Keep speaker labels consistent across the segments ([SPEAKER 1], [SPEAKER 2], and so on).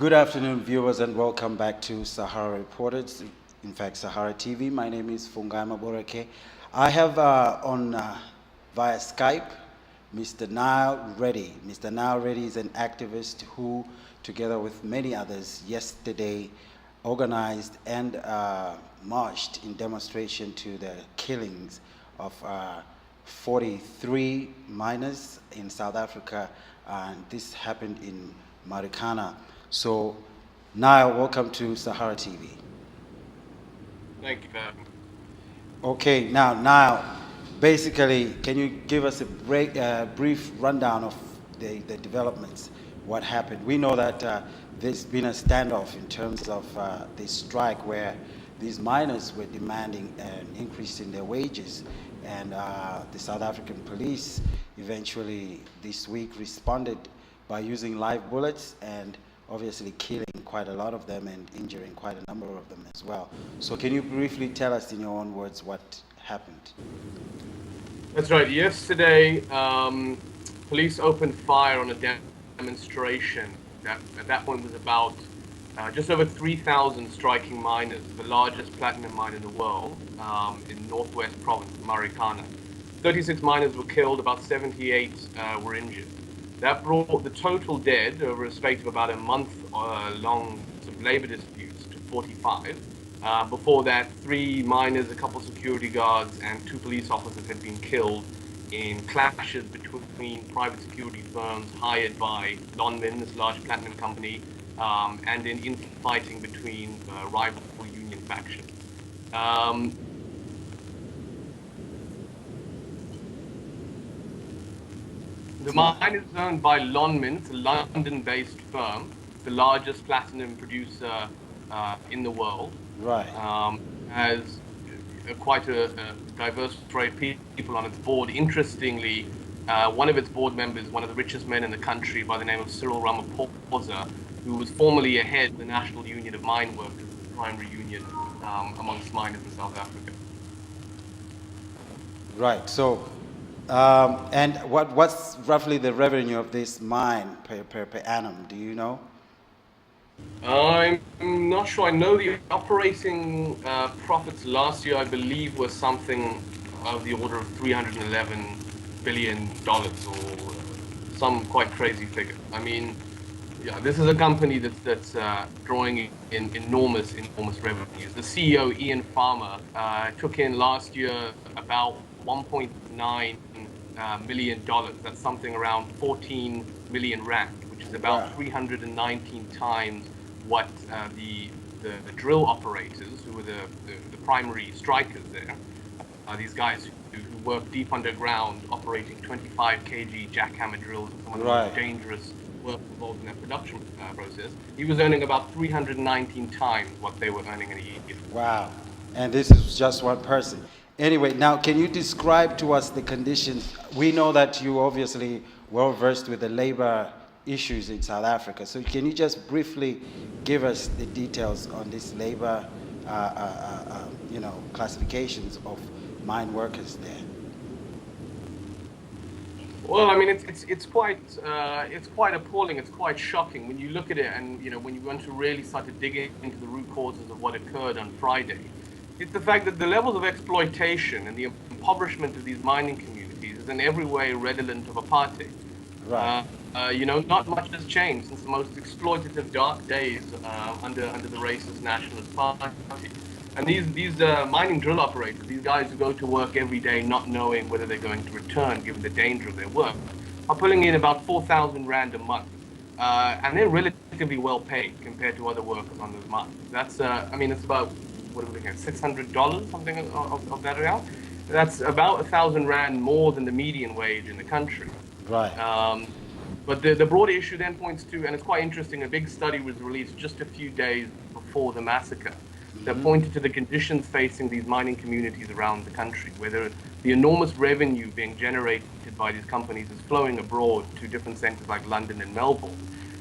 [SPEAKER 1] Good afternoon, viewers, and welcome back to Sahara Reporters. In fact, Sahara TV. My name is Fungai Maboreke. I have via Skype Mr. Niall Reddy. Mr. Niall Reddy is an activist who, together with many others, yesterday organized and marched in demonstration to the killings of 43 miners in South Africa, and this happened in Marikana. So, Niall, welcome to Sahara TV.
[SPEAKER 2] Thank you for having me.
[SPEAKER 1] Okay, now, Niall, basically, can you give us a brief rundown of the developments, what happened? We know that there's been a standoff in terms of this strike where these miners were demanding an increase in their wages, and the South African police eventually this week responded by using live bullets and obviously killing quite a lot of them and injuring quite a number of them as well. So can you briefly tell us in your own words what happened?
[SPEAKER 2] That's right. Yesterday, police opened fire on a demonstration that at that point was about just over 3,000 striking miners, the largest platinum mine in the world, in northwest province of Marikana. 36 miners were killed, about 78 were injured. That brought the total dead over a space of about a month-long labor disputes to 45. Before that, 3 miners, a couple security guards, and 2 police officers had been killed in clashes between private security firms hired by Lonmin, this large platinum company, and in infighting between rival union factions. The mine is owned by Lonmin, it's a London-based firm, the largest platinum producer in the world.
[SPEAKER 1] Right.
[SPEAKER 2] Has quite a diverse array of people on its board. Interestingly, one of its board members, one of the richest men in the country by the name of Cyril Ramaphosa, who was formerly a head of the National Union of Mine Workers, the primary union amongst miners in South Africa.
[SPEAKER 1] Right. So, and what's roughly the revenue of this mine per annum? Do you know?
[SPEAKER 2] I'm not sure. I know the operating profits last year, I believe, was something of the order of $311 billion or some quite crazy figure. I mean, yeah, this is a company that's drawing in enormous revenues. The CEO, Ian Farmer, took in last year about $1.9 million. That's something around 14 million rand, which is about 319 times what the drill operators, who were the primary strikers there, these guys who work deep underground, operating 25 kg jackhammer drills, and some of the most dangerous work involved in their production process. He was earning about 319 times what they were earning in a year.
[SPEAKER 1] Wow. And this is just one person. Anyway, now can you describe to us the conditions? We know that you obviously well versed with the labor issues in South Africa. So can you just briefly give us the details on this labor, classifications of mine workers there?
[SPEAKER 2] Well, I mean, it's quite appalling. It's quite shocking when you look at it, and when you want to really start to dig into the root causes of what occurred on Friday. It's the fact that the levels of exploitation and the impoverishment of these mining communities is in every way redolent of apartheid.
[SPEAKER 1] Right.
[SPEAKER 2] Not much has changed since the most exploitative dark days under the racist Nationalist Party. And these mining drill operators, these guys who go to work every day not knowing whether they're going to return given the danger of their work, are pulling in about 4,000 rand a month. And they're relatively well paid compared to other workers on those mines. That's, it's about, what are we looking at, $600, something of that around? That's about 1,000 rand more than the median wage in the country.
[SPEAKER 1] Right.
[SPEAKER 2] But the broader issue then points to, and it's quite interesting, a big study was released just a few days before the massacre that pointed to the conditions facing these mining communities around the country, where the enormous revenue being generated by these companies is flowing abroad to different centers like London and Melbourne.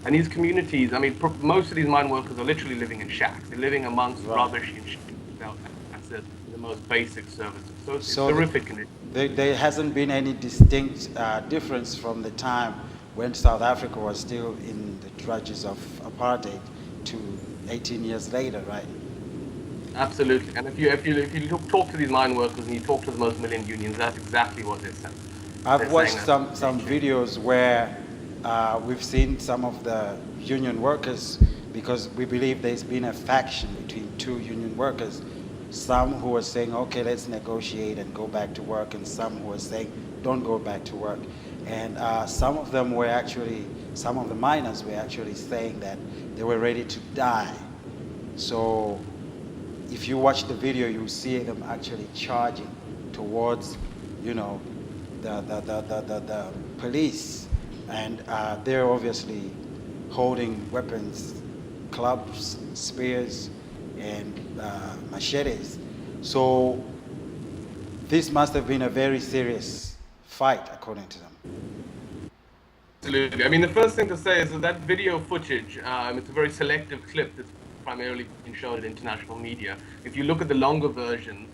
[SPEAKER 2] And these communities, I mean, most of these mine workers are literally living in shacks. They're living amongst rubbish and shit without access to the most basic services. So it's horrific condition.
[SPEAKER 1] There hasn't been any distinct difference from the time when South Africa was still in the drudges of apartheid 18 years later, right?
[SPEAKER 2] Absolutely. And if you talk to these mine workers and you talk to the most militant unions, that's exactly what they're saying.
[SPEAKER 1] I've
[SPEAKER 2] They're saying
[SPEAKER 1] watched
[SPEAKER 2] that
[SPEAKER 1] some videos where we've seen some of the union workers, because we believe there's been a faction between two union workers. Some who are saying, okay, let's negotiate and go back to work, and some who are saying, don't go back to work. And some of them were actually, some of the miners were actually saying that they were ready to die. So if you watch the video, you see them actually charging towards, you know, the police, and they're obviously holding weapons, clubs, spears, and machetes. So this must have been a very serious fight, according to them.
[SPEAKER 2] Absolutely. I mean, the first thing to say is that that video footage, it's a very selective clip that's primarily been shown in international media. If you look at the longer version,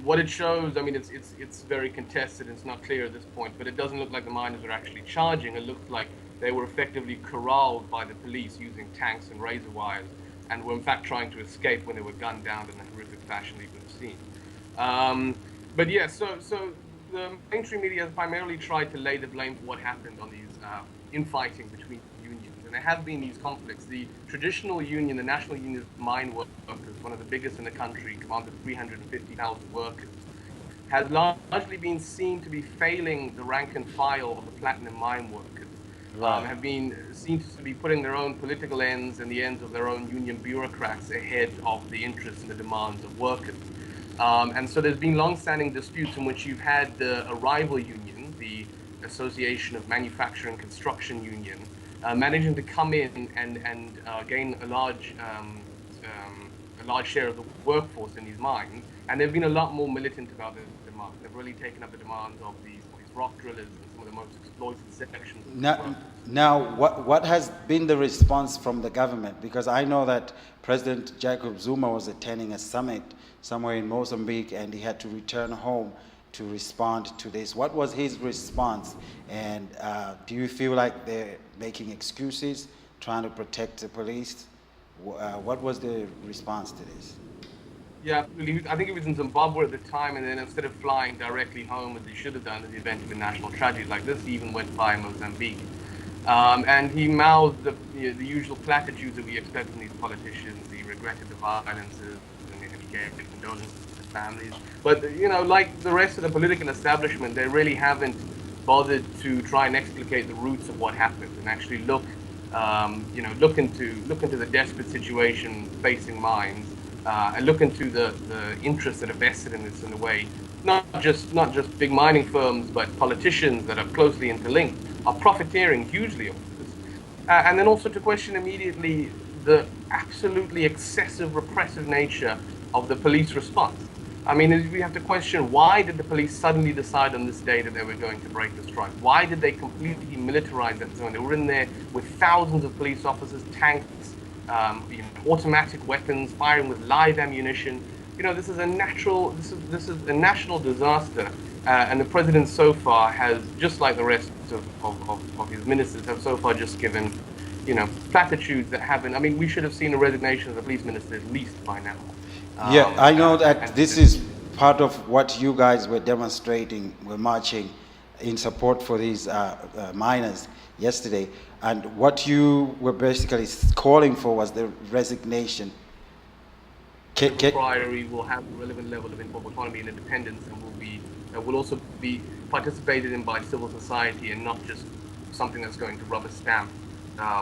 [SPEAKER 2] what it shows, I mean, it's very contested. It's not clear at this point, but it doesn't look like the miners were actually charging. It looked like they were effectively corralled by the police using tanks and razor wires, and were in fact trying to escape when they were gunned down in the horrific fashion that you've seen. But yeah, so the mainstream media has primarily tried to lay the blame for what happened on these infighting between unions. And there have been these conflicts. The traditional union, the National Union of Mine Workers, one of the biggest in the country, commanded 350,000 workers, has largely been seen to be failing the rank and file of the platinum mine workers.
[SPEAKER 1] Right.
[SPEAKER 2] Have been seen to be putting their own political ends and the ends of their own union bureaucrats ahead of the interests and the demands of workers. And so there's been long-standing disputes in which you've had a rival union, the Association of Manufacturing and Construction Union, managing to come in and gain a large share of the workforce in these mines. And they've been a lot more militant about the demand. They've really taken up the demands of these rock drillers and some of the most exploited sections.
[SPEAKER 1] Now, what has been the response from the government? Because I know that President Jacob Zuma was attending a summit somewhere in Mozambique, and he had to return home to respond to this. What was his response? And do you feel like they're making excuses, trying to protect the police? What was the response to this?
[SPEAKER 2] Yeah, I think he was in Zimbabwe at the time, and then instead of flying directly home as he should have done in the event of a national tragedy like this, he even went via Mozambique. And he mouthed the usual platitudes that we expect from these politicians. He regretted the violences, and he gave condolences to the families. But, like the rest of the political establishment, they really haven't bothered to try and explicate the roots of what happened and actually look into the desperate situation facing mines. And look into the interests that are vested in this in a way. Not just big mining firms, but politicians that are closely interlinked are profiteering hugely off this. And then also to question immediately the absolutely excessive repressive nature of the police response. I mean, we have to question, why did the police suddenly decide on this day that they were going to break the strike? Why did they completely militarize that zone? They were in there with thousands of police officers, tanks, automatic weapons, firing with live ammunition. This is a national disaster, and the president so far has, just like the rest of his ministers, have so far just given, platitudes that haven't. I mean, we should have seen a resignation of the police minister at least by now.
[SPEAKER 1] Yeah, I know that this is part of what you guys were demonstrating, were marching in support for these miners yesterday. And what you were basically calling for was the resignation.
[SPEAKER 2] The Priory will have a relevant level of autonomy and independence, and will also be participated in by civil society, and not just something that's going to rubber stamp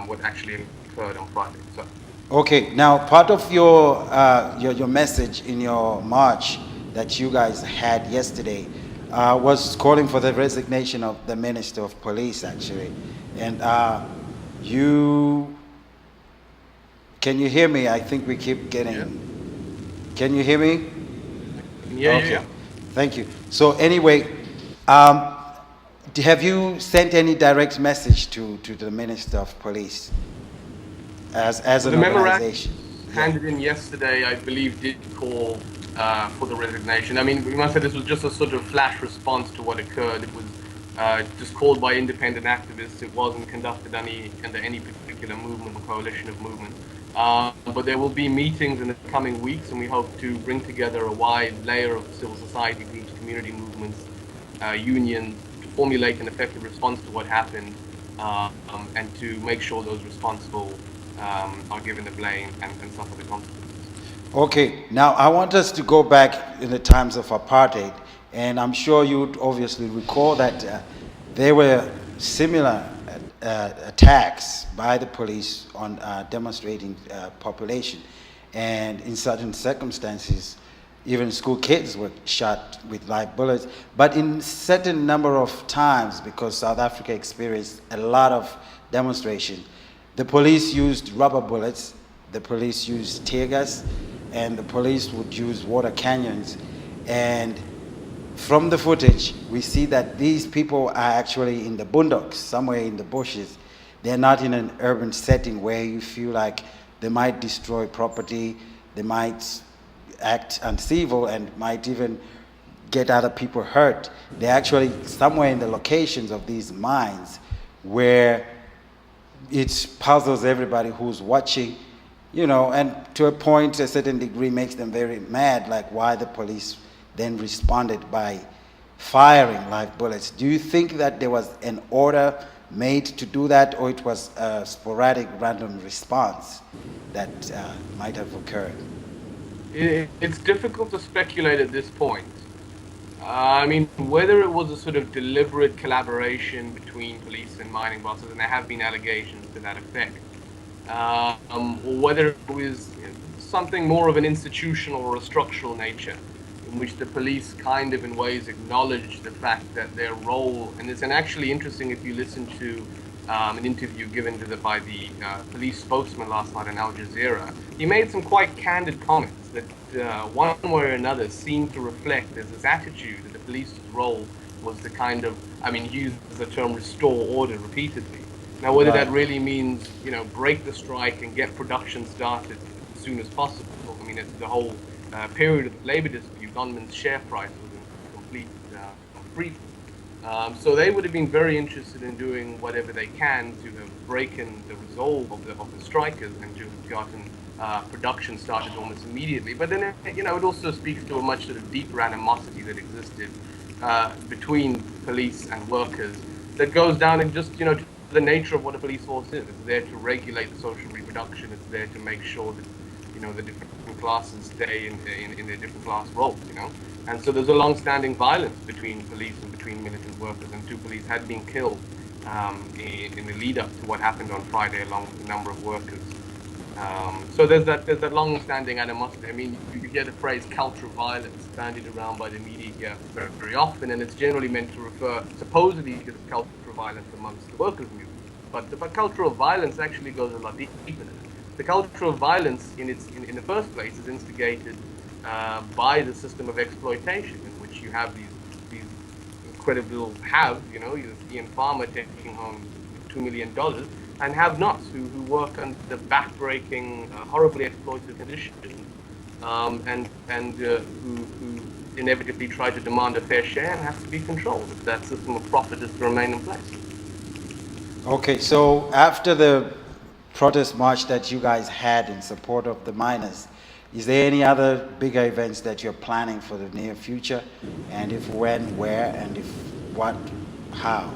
[SPEAKER 2] what actually occurred on Friday. So.
[SPEAKER 1] Okay, now part of your message in your march that you guys had yesterday was calling for the resignation of the Minister of Police, actually. And can you hear me? I think we keep getting.
[SPEAKER 2] Yeah.
[SPEAKER 1] Can you hear me?
[SPEAKER 2] Yeah, okay. Yeah.
[SPEAKER 1] Thank you. So anyway, have you sent any direct message to the Minister of Police as an organization?
[SPEAKER 2] Handed in yesterday, I believe, did call for the resignation. I mean, we must say this was just a sort of flash response to what occurred. It was just called by independent activists. It wasn't conducted under any particular movement or coalition of movements. But there will be meetings in the coming weeks, and we hope to bring together a wide layer of civil society groups, community movements, unions, to formulate an effective response to what happened, and to make sure those responsible are given the blame and suffer the consequences.
[SPEAKER 1] Okay, now I want us to go back in the times of apartheid, and I'm sure you'd obviously recall that there were similar attacks by the police on demonstrating population, and in certain circumstances, even school kids were shot with live bullets. But in certain number of times, because South Africa experienced a lot of demonstration, the police used rubber bullets, the police used tear gas, and the police would use water cannons. And from the footage, we see that these people are actually in the boondocks, somewhere in the bushes. They're not in an urban setting where you feel like they might destroy property, they might act uncivil, and might even get other people hurt. They're actually somewhere in the locations of these mines where it puzzles everybody who's watching, and to a point, a certain degree, makes them very mad, like why the police then responded by firing live bullets. Do you think that there was an order made to do that, or it was a sporadic, random response that might have occurred?
[SPEAKER 2] It's difficult to speculate at this point. I mean, whether it was a sort of deliberate collaboration between police and mining bosses, and there have been allegations to that effect, or whether it was something more of an institutional or a structural nature, in which the police kind of in ways acknowledge the fact that their role, and it's actually interesting if you listen to an interview given by the police spokesman last night on Al Jazeera, he made some quite candid comments that one way or another seemed to reflect there's this attitude that the police's role was the kind of, I mean, he used the term restore order repeatedly. Now, whether that really means, break the strike and get production started as soon as possible. I mean, it's the whole period of the labor dispute, Gunman's share price was in complete free. So they would have been very interested in doing whatever they can to have broken the resolve of the strikers and to have gotten production started almost immediately. But then, it also speaks to a much sort of deeper animosity that existed between police and workers that goes down in just, to the nature of what a police force is. It's there to regulate the social reproduction. It's there to make sure that, the different classes stay in their different class roles, And so there's a long-standing violence between police and between militant workers, and 2 police had been killed in the lead-up to what happened on Friday, along with a number of workers. So there's that long-standing animosity. I mean, you hear the phrase cultural violence bandied around by the media very, very often, and it's generally meant to refer supposedly to the cultural violence amongst the workers' movement. But cultural violence actually goes a lot deeper than that. The cultural violence in the first place is instigated by the system of exploitation, in which you have these incredible haves, Ian Farmer taking home $2 million, and have-nots who work under backbreaking, horribly exploitative conditions, and who inevitably try to demand a fair share and have to be controlled if that system of profit is to remain in place.
[SPEAKER 1] Okay, so after the protest march that you guys had in support of the miners, is there any other bigger events that you're planning for the near future? And if when, where, and if what, how?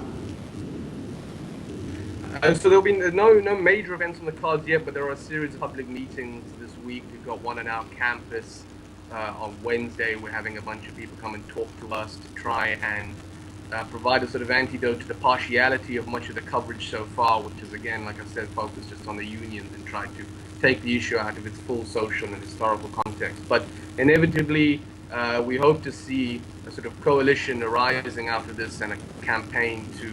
[SPEAKER 2] So there'll be no major events on the cards yet, but there are a series of public meetings this week. We've got one on our campus on Wednesday. We're having a bunch of people come and talk to us to try and provide a sort of antidote to the partiality of much of the coverage so far, which is, again, like I said, focused just on the unions and try to take the issue out of its full social and historical context. But inevitably, we hope to see a sort of coalition arising out of this and a campaign to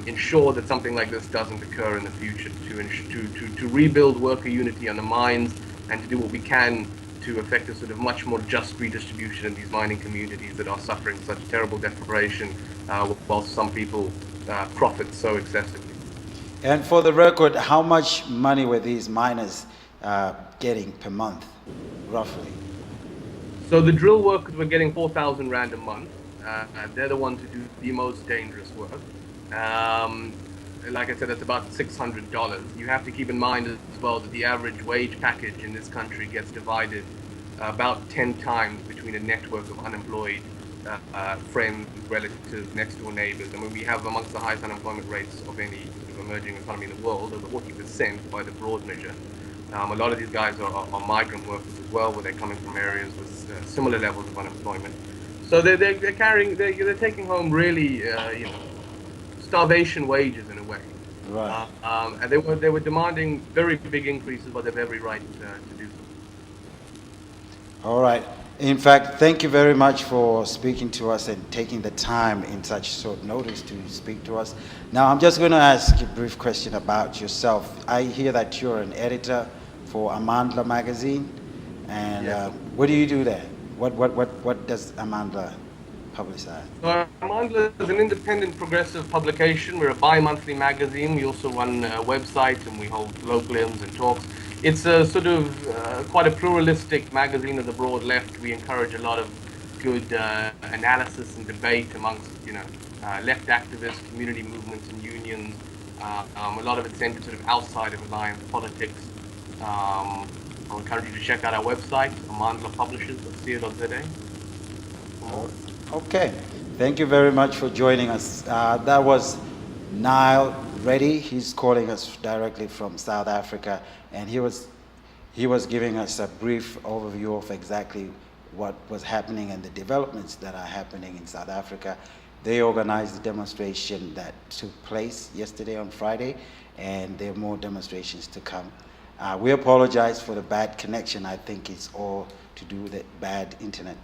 [SPEAKER 2] ensure that something like this doesn't occur in the future, to rebuild worker unity on the mines, and to do what we can to effect a sort of much more just redistribution in these mining communities that are suffering such terrible deprivation, while some people profit so excessively.
[SPEAKER 1] And for the record, how much money were these miners getting per month, roughly?
[SPEAKER 2] So the drill workers were getting 4,000 rand a month. They're the ones who do the most dangerous work. like I said, that's about $600. You have to keep in mind as well that the average wage package in this country gets divided about 10 times between a network of unemployed friends, relatives, next door neighbors. I mean, we have amongst the highest unemployment rates of any sort of emerging economy in the world, over 40% by the broad measure. A lot of these guys are migrant workers as well, where they're coming from areas with similar levels of unemployment. So they're taking home really starvation wages in a way.
[SPEAKER 1] Right.
[SPEAKER 2] And they were demanding very big increases, but they have every right to do so.
[SPEAKER 1] All right. In fact, thank you very much for speaking to us and taking the time in such short notice to speak to us. Now, I'm just going to ask you a brief question about yourself. I hear that you're an editor for Amandla magazine, and
[SPEAKER 2] Yes.
[SPEAKER 1] what do you do there? What does Amandla publicize?
[SPEAKER 2] Mandla is an independent progressive publication. We're a bi-monthly magazine. We also run a website and we hold colloquiums and talks. It's a sort of quite a pluralistic magazine of the broad left. We encourage a lot of good analysis and debate amongst left activists, community movements and unions. A lot of it's centered sort of outside of alliance politics. I'll encourage you to check out our website, amandlapublishers.co.za.
[SPEAKER 1] Okay. Thank you very much for joining us. That was Niall Reddy. He's calling us directly from South Africa, and he was giving us a brief overview of exactly what was happening and the developments that are happening in South Africa. They organized the demonstration that took place yesterday on Friday, and there are more demonstrations to come. We apologize for the bad connection. I think it's all to do with the bad internet.